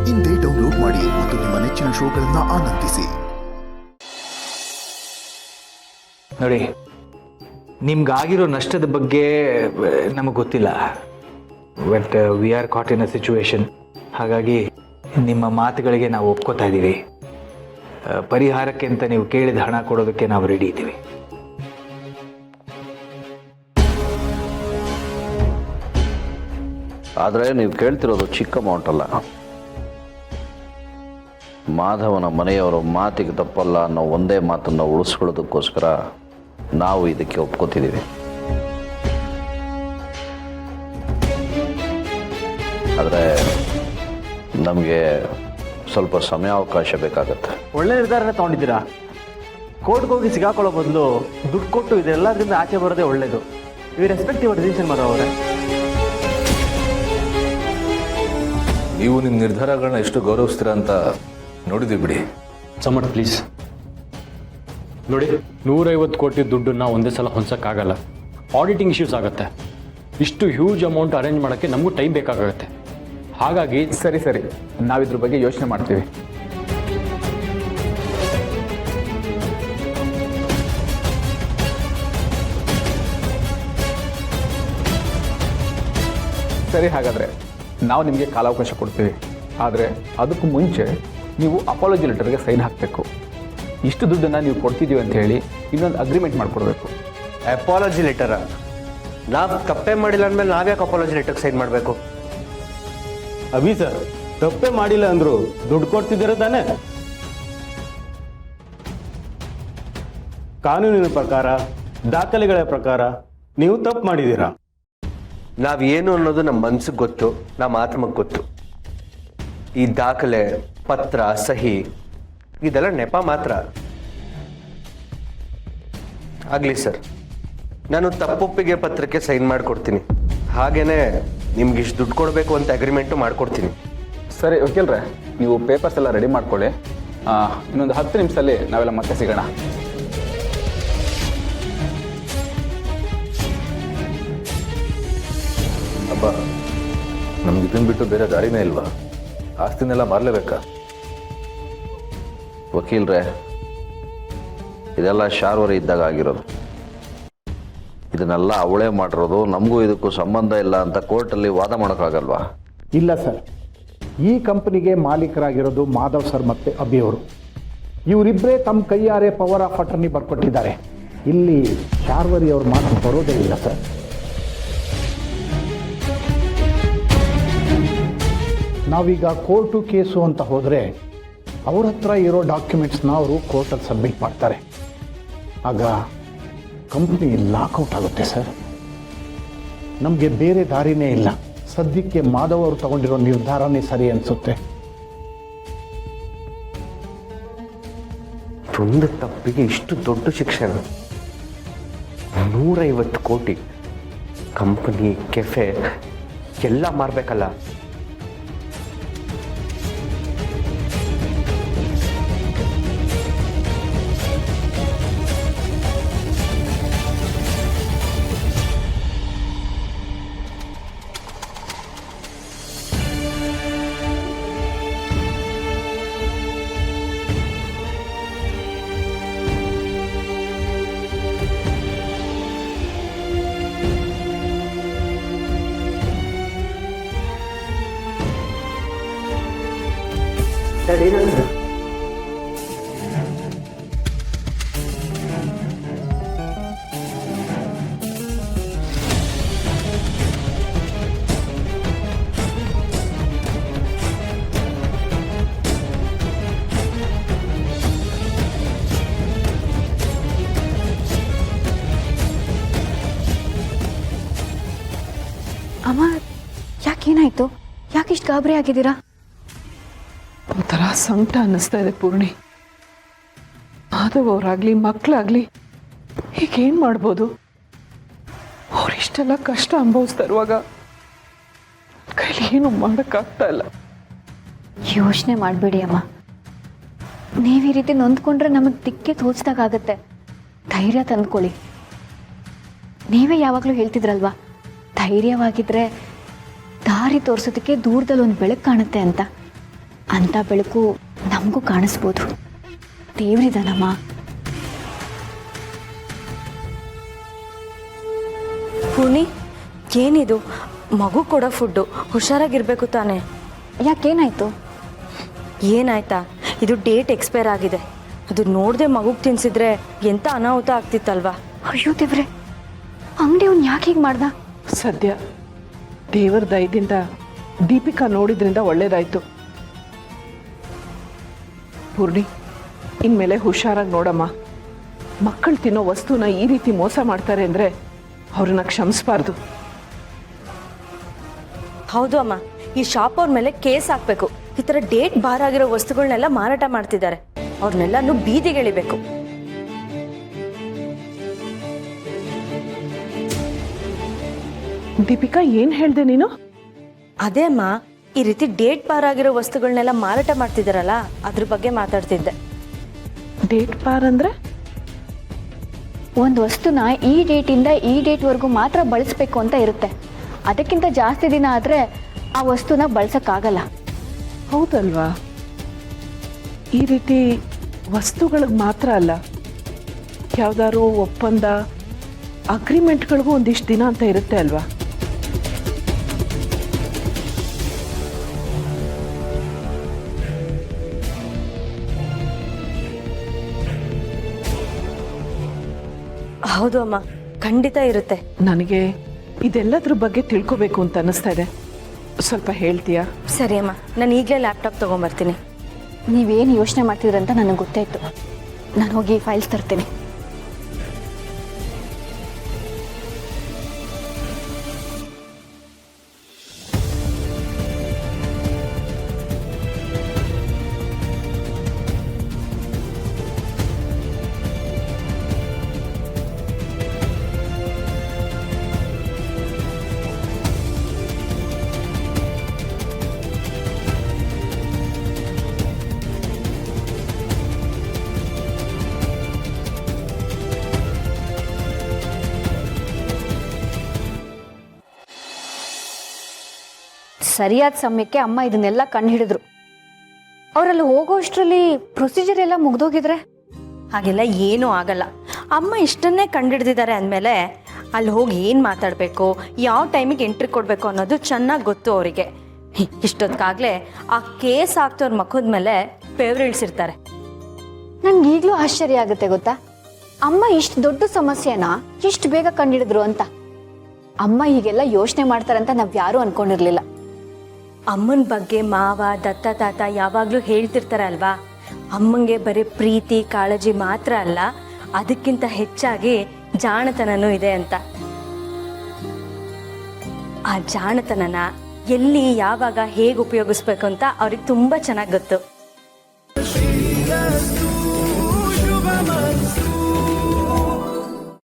ಇಂದೇ ಡೌನ್ಲೋಡ್ ಮಾಡಿ ಮತ್ತು ನಿಮ್ಮ ನೆಚ್ಚಿನ ಶೋಗಳನ್ನು ಆನಂದಿಸಿ. ನೋಡಿ, ನಿಮ್ಗಾಗಿರೋ ನಷ್ಟದ ಬಗ್ಗೆ ನಮಗೆ ಗೊತ್ತಿಲ್ಲ. But we are caught in a situation. ಹಾಗಾಗಿ ನಿಮ್ಮ ಮಾತುಗಳಿಗೆ ನಾವು ಒಪ್ಕೋತಾ ಇದ್ದೀವಿ. ಪರಿಹಾರಕ್ಕೆ ಅಂತ ನೀವು ಕೇಳಿದ ಹಣ ಕೊಡೋದಕ್ಕೆ ನಾವು ರೆಡಿ ಇದ್ದೀವಿ. ಆದರೆ ನೀವು ಕೇಳ್ತಿರೋದು ಚಿಕ್ಕ ಅಮೌಂಟ್ ಅಲ್ಲ. ಮಾಧವನ ಮನೆಯವರ ಮಾತಿಗೆ ತಪ್ಪಲ್ಲ ಅನ್ನೋ ಒಂದೇ ಮಾತನ್ನು ಉಳಿಸ್ಕೊಳ್ಳೋದಕ್ಕೋಸ್ಕರ ನಾವು ಇದಕ್ಕೆ ಒಪ್ಕೋತಿದ್ದೀವಿ. ಆದರೆ ನಮಗೆ ಸ್ವಲ್ಪ ಸಮಯಾವಕಾಶ ಬೇಕಾಗತ್ತೆ. ಒಳ್ಳೆ ನಿರ್ಧಾರನೇ ತೊಗೊಂಡಿದ್ದೀರಾ. ಕೋರ್ಟ್ಗೆ ಹೋಗಿ ಸಿಗಾಕೊಳ್ಳೋ ಬದಲು ದುಡ್ಡು ಕೊಟ್ಟು ಇದೆಲ್ಲದರಿಂದ ಆಚೆ ಬರೋದೇ ಒಳ್ಳೇದು. We respect your decision Madhav ಅವರೇ. ನೀವು ನಿಮ್ಮ ನಿರ್ಧಾರಗಳನ್ನ ಎಷ್ಟು ಗೌರವಿಸ್ತೀರಾ ಅಂತ ನೋಡಿದ್ದೀವಿ ಬಿಡಿ. ಸಮಟ್ ಪ್ಲೀಸ್ ನೋಡಿ, 150 ಕೋಟಿ ದುಡ್ಡನ್ನ ಒಂದೇ ಸಲ ಹೊಂದಕ್ಕಾಗಲ್ಲ. ಆಡಿಟಿಂಗ್ ಇಶ್ಯೂಸ್ ಆಗುತ್ತೆ. ಇಷ್ಟು ಹ್ಯೂಜ್ ಅಮೌಂಟ್ ಅರೇಂಜ್ ಮಾಡೋಕ್ಕೆ ನಮಗೂ ಟೈಮ್ ಬೇಕಾಗುತ್ತೆ. ಹಾಗಾಗಿ ಸರಿ ನಾವಿದ್ರ ಬಗ್ಗೆ ಯೋಚನೆ ಮಾಡ್ತೀವಿ. ಸರಿ, ಹಾಗಾದರೆ ನಾವು ನಿಮಗೆ ಕಾಲಾವಕಾಶ ಕೊಡ್ತೀವಿ. ಆದರೆ ಅದಕ್ಕೂ ಮುಂಚೆ ನೀವು ಅಪಾಲಜಿ ಲೆಟರ್ಗೆ ಸೈನ್ ಹಾಕಬೇಕು. ಇಷ್ಟು ದುಡ್ಡನ್ನು ನೀವು ಕೊಡ್ತಿದ್ದೀವಿ ಅಂತ ಹೇಳಿ ಇನ್ನೊಂದು ಅಗ್ರಿಮೆಂಟ್ ಮಾಡಿಕೊಡ್ಬೇಕು. ಅಪಾಲಜಿ ಲೆಟರ? ನಾವು ತಪ್ಪೇ ಮಾಡಿಲ್ಲ ಅಂದಮೇಲೆ ನಾವ್ಯಾಕೆ ಅಪಾಲಜಿ ಲೆಟರ್ಗೆ ಸೈನ್ ಮಾಡಬೇಕು? ಅಭಿ ಸರ್, ತಪ್ಪೇ ಮಾಡಿಲ್ಲ ಅಂದ್ರು ದುಡ್ಡು ಕೊಡ್ತಿದ್ದೀರ ತಾನೆ? ಕಾನೂನಿನ ಪ್ರಕಾರ, ದಾಖಲೆಗಳ ಪ್ರಕಾರ ನೀವು ತಪ್ಪು ಮಾಡಿದ್ದೀರಾ. ನಾವೇನು ಅನ್ನೋದು ನಮ್ಮ ಮನ್ಸಿಗೆ ಗೊತ್ತು, ನಮ್ಮ ಆತ್ಮಕ್ಕೆ ಗೊತ್ತು. ಈ ದಾಖಲೆ, ಪತ್ರ, ಸಹಿ ಇದೆಲ್ಲ ನೆಪ ಮಾತ್ರ. ಆಗಲಿ ಸರ್, ನಾನು ತಪ್ಪೊಪ್ಪಿಗೆ ಪತ್ರಕ್ಕೆ ಸೈನ್ ಮಾಡಿಕೊಡ್ತೀನಿ. ಹಾಗೇನೆ ನಿಮ್ಗೆ ಇಷ್ಟು ದುಡ್ಡು ಕೊಡಬೇಕು ಅಂತ ಅಗ್ರಿಮೆಂಟು ಮಾಡಿಕೊಡ್ತೀನಿ. ಸರಿ ವಕೀಲ್ರೆ, ನೀವು ಪೇಪರ್ಸ್ ಎಲ್ಲ ರೆಡಿ ಮಾಡ್ಕೊಳ್ಳಿ. ಇನ್ನೊಂದು 10 ನಿಮಿಷದಲ್ಲಿ ನಾವೆಲ್ಲ ಮತ್ತೆ ಸಿಗೋಣ. ಅಬ್ಬ, ನಮ್ಗೆ ಇದನ್ನು ಬಿಟ್ಟು ಬೇರೆ ದಾರಿನೇ ಇಲ್ವಾ? ಆಸ್ತಿನೆಲ್ಲ ಮಾರಲೇಬೇಕಾ? ವಕೀಲ್ರೆ, ಇದೆಲ್ಲ ಶಾರ್ವರಿ ಇದ್ದಾಗ ಆಗಿರೋದು. ಇದನ್ನೆಲ್ಲ ಅವಳೇ ಮಾಡಿರೋದು. ನಮಗೂ ಇದಕ್ಕೂ ಸಂಬಂಧ ಇಲ್ಲ ಅಂತ ಕೋರ್ಟಲ್ಲಿ ವಾದ ಮಾಡೋಕ್ಕಾಗಲ್ವಾ? ಇಲ್ಲ ಸರ್, ಈ ಕಂಪನಿಗೆ ಮಾಲೀಕರಾಗಿರೋದು ಮಾಧವ್ ಸರ್ ಮತ್ತು ಅಭಿ ಅವರು. ಇವರಿಬ್ಬರೇ ತಮ್ಮ ಕೈಯಾರೆ ಪವರ್ ಆಫ್ ಅಟರ್ನಿ ಬರ್ಕೊಟ್ಟಿದ್ದಾರೆ. ಇಲ್ಲಿ ಶಾರ್ವರಿ ಅವ್ರ ಮಾತು ಬರೋದೇ ಇಲ್ಲ ಸರ್. ನಾವೀಗ ಕೋರ್ಟು ಕೇಸು ಅಂತ ಹೋದರೆ ಅವ್ರ ಹತ್ರ ಇರೋ ಡಾಕ್ಯುಮೆಂಟ್ಸ್ನ ಅವರು ಕೋರ್ಟಲ್ಲಿ ಸಬ್ಮಿಟ್ ಮಾಡ್ತಾರೆ. ಆಗ ಕಂಪ್ನಿ ಲಾಕೌಟ್ ಆಗುತ್ತೆ ಸರ್. ನಮಗೆ ಬೇರೆ ದಾರಿನೇ ಇಲ್ಲ. ಸದ್ಯಕ್ಕೆ ಮಾಧವ್ ಅವರು ತಗೊಂಡಿರೋ ನಿರ್ಧಾರನೇ ಸರಿ ಅನಿಸುತ್ತೆ. ಒಂದು ತಪ್ಪಿಗೆ ಇಷ್ಟು ದೊಡ್ಡ ಶಿಕ್ಷಣ, 150 ಕೋಟಿ, ಕಂಪನಿ, ಕೆಫೆ ಎಲ್ಲ ಮಾರಬೇಕಲ್ಲ. ಅಮ್ಮ, ಯಾಕೇನಾಯ್ತು? ಯಾಕಿಷ್ಟು ಗಾಬರಿ ಆಗಿದ್ದೀರಾ? ಒಂಥರ ಸಂಕಟ ಅನ್ನಿಸ್ತಾ ಇದೆ ಪೂರ್ಣಿ. ಮಾಧವ್ ಅವರಾಗ್ಲಿ, ಮಕ್ಕಳಾಗ್ಲಿ ಹೀಗೇನು ಮಾಡ್ಬೋದು? ಅವರಿಷ್ಟೆಲ್ಲ ಕಷ್ಟ ಅನುಭವಿಸ್ತಾ ಇರುವಾಗ ಕೈಲಿ ಏನು ಮಾಡೋಕ್ಕಾಗ್ತಾ ಇಲ್ಲ. ಯೋಚನೆ ಮಾಡಬೇಡಿ ಅಮ್ಮ. ನೀವು ಈ ರೀತಿ ನೊಂದ್ಕೊಂಡ್ರೆ ನಮಗೆ ದಿಕ್ಕೆ ತೋಚ್ದಾಗತ್ತೆ. ಧೈರ್ಯ ತಂದ್ಕೊಳ್ಳಿ. ನೀವೇ ಯಾವಾಗಲೂ ಹೇಳ್ತಿದ್ರಲ್ವಾ, ಧೈರ್ಯವಾಗಿದ್ದರೆ ದಾರಿ ತೋರಿಸೋದಕ್ಕೆ ದೂರದಲ್ಲಿ ಒಂದು ಬೆಳಕು ಕಾಣುತ್ತೆ ಅಂತ. ಅಂಥ ಬೆಳಕು ನಮಗೂ ಕಾಣಿಸ್ಬೋದು. ದೇವ್ರಿದಾನಮ್ಮ. ಪೂರ್ಣಿ, ಏನಿದು? ಮಗು ಕೊಡೋ ಫುಡ್ಡು ಹುಷಾರಾಗಿರ್ಬೇಕು ತಾನೆ. ಯಾಕೇನಾಯ್ತು? ಏನಾಯ್ತಾ, ಇದು ಡೇಟ್ ಎಕ್ಸ್ಪೈರ್ ಆಗಿದೆ. ಅದು ನೋಡದೆ ಮಗುಗೆ ತಿನ್ಸಿದ್ರೆ ಎಂಥ ಅನಾಹುತ ಆಗ್ತಿತ್ತಲ್ವಾ. ಅಯ್ಯೋ ದೇವ್ರೆ, ಅಂಗಡಿಯವ್ನು ಯಾಕೆ ಹೀಗೆ ಮಾಡ್ದ? ಸದ್ಯ ದೇವರ ದಯದಿಂದ ದೀಪಿಕಾ ನೋಡಿದ್ರಿಂದ ಒಳ್ಳೇದಾಯ್ತು. ಪೂರ್ಣಿ, ಇನ್ಮೇಲೆ ಹುಷಾರಾಗಿ ನೋಡಮ್ಮ. ಮಕ್ಕಳು ತಿನ್ನೋ ವಸ್ತುನ ಈ ರೀತಿ ಮೋಸ ಮಾಡ್ತಾರೆ ಅಂದರೆ ಅವ್ರನ್ನ ಕ್ಷಮಿಸಬಾರ್ದು. ಹೌದು ಅಮ್ಮ, ಈ ಶಾಪ್ ಅವ್ರ ಮೇಲೆ ಕೇಸ್ ಹಾಕಬೇಕು. ಈ ಥರ ಡೇಟ್ ಬಾರ್ ಆಗಿರೋ ವಸ್ತುಗಳನ್ನೆಲ್ಲ ಮಾರಾಟ ಮಾಡ್ತಿದ್ದಾರೆ. ಅವ್ರನ್ನೆಲ್ಲನೂ ಬೀದಿಗೆಳಿಬೇಕು. ದೀಪಿಕಾ, ಏನು ಹೇಳ್ದೆ ನೀನು? ಅದೇ ಅಮ್ಮ, ಈ ರೀತಿ ಡೇಟ್ ಬಾರ್ ಆಗಿರೋ ವಸ್ತುಗಳನ್ನೆಲ್ಲ ಮಾರಾಟ ಮಾಡ್ತಿದ್ದಾರಲ್ಲ, ಅದ್ರ ಬಗ್ಗೆ ಮಾತಾಡ್ತಿದ್ದೆ. ಡೇಟ್ ಬಾರ್ ಅಂದರೆ? ಒಂದು ವಸ್ತುನ ಈ ಡೇಟಿಂದ ಈ ಡೇಟ್ವರೆಗೂ ಮಾತ್ರ ಬಳಸಬೇಕು ಅಂತ ಇರುತ್ತೆ. ಅದಕ್ಕಿಂತ ಜಾಸ್ತಿ ದಿನ ಆದರೆ ಆ ವಸ್ತುನ ಬಳಸೋಕ್ಕಾಗಲ್ಲ. ಹೌದಲ್ವಾ? ಈ ರೀತಿ ವಸ್ತುಗಳಿಗೆ ಮಾತ್ರ ಅಲ್ಲ, ಯಾವ್ದಾದ್ರು ಒಪ್ಪಂದ ಅಗ್ರಿಮೆಂಟ್ಗಳಿಗೂ ಒಂದಿಷ್ಟು ದಿನ ಅಂತ ಇರುತ್ತೆ ಅಲ್ವಾ? ಹೌದು ಅಮ್ಮ, ಖಂಡಿತ ಇರುತ್ತೆ. ನನಗೆ ಇದೆಲ್ಲದ್ರ ಬಗ್ಗೆ ತಿಳ್ಕೋಬೇಕು ಅಂತ ಅನ್ನಿಸ್ತಾ ಇದೆ. ಸ್ವಲ್ಪ ಹೇಳ್ತೀಯಾ? ಸರಿ ಅಮ್ಮ, ನಾನು ಈಗಲೇ ಲ್ಯಾಪ್ಟಾಪ್ ತೊಗೊಂಬರ್ತೀನಿ. ನೀವೇನು ಯೋಚನೆ ಮಾಡ್ತಿದ್ರಂತ ನನಗೆ ಗೊತ್ತಾಯ್ತು. ನಾನು ಹೋಗಿ ಫೈಲ್ಸ್ ತರ್ತೀನಿ. ಸರಿಯಾದ ಸಮಯಕ್ಕೆ ಅಮ್ಮ ಇದನ್ನೆಲ್ಲ ಕಂಡು ಹಿಡಿದ್ರು. ಅವರಲ್ಲಿ ಹೋಗೋಷ್ಟರಲ್ಲಿ ಪ್ರೊಸೀಜರ್ ಎಲ್ಲ ಮುಗ್ದೋಗಿದ್ರೆ? ಹಾಗೆಲ್ಲ ಏನೂ ಆಗಲ್ಲ. ಅಮ್ಮ ಇಷ್ಟನ್ನೇ ಕಂಡಿಡ್ದಿದ್ದಾರೆ ಅಂದಮೇಲೆ ಅಲ್ಲಿ ಹೋಗಿ ಏನು ಮಾತಾಡಬೇಕು, ಯಾವ ಟೈಮಿಗೆ ಎಂಟ್ರಿ ಕೊಡಬೇಕು ಅನ್ನೋದು ಚೆನ್ನಾಗಿ ಗೊತ್ತು ಅವರಿಗೆ. ಇಷ್ಟೊತ್ತಾಗಲೇ ಆ ಕೇಸ್ ಆಗ್ತವ್ರ ಮಕ್ಕದ ಮೇಲೆ ಬೆವರಿಳಿಸಿರ್ತಾರೆ. ನನ್ಗೆ ಈಗಲೂ ಆಶ್ಚರ್ಯ ಆಗುತ್ತೆ ಗೊತ್ತಾ, ಅಮ್ಮ ಇಷ್ಟು ದೊಡ್ಡ ಸಮಸ್ಯೆನ ಇಷ್ಟು ಬೇಗ ಕಂಡಿಡಿದ್ರು ಅಂತ. ಅಮ್ಮ ಹೀಗೆಲ್ಲ ಯೋಚನೆ ಮಾಡ್ತಾರಂತ ನಾವು ಯಾರೂ ಅನ್ಕೊಂಡಿರ್ಲಿಲ್ಲ. ಅಮ್ಮನ ಬಗ್ಗೆ ಮಾವ, ದತ್ತ ತಾತ ಯಾವಾಗಲೂ ಹೇಳ್ತಿರ್ತಾರೆ ಅಲ್ವಾ, ಅಮ್ಮಂಗೆ ಬರೀ ಪ್ರೀತಿ ಕಾಳಜಿ ಮಾತ್ರ ಅಲ್ಲ, ಅದಕ್ಕಿಂತ ಹೆಚ್ಚಾಗಿ ಜಾಣತನನೂ ಇದೆ ಅಂತ. ಆ ಜಾಣತನನ ಎಲ್ಲಿ ಯಾವಾಗ ಹೇಗೆ ಉಪಯೋಗಿಸ್ಬೇಕು ಅಂತ ಅವ್ರಿಗೆ ತುಂಬ ಚೆನ್ನಾಗಿ ಗೊತ್ತು.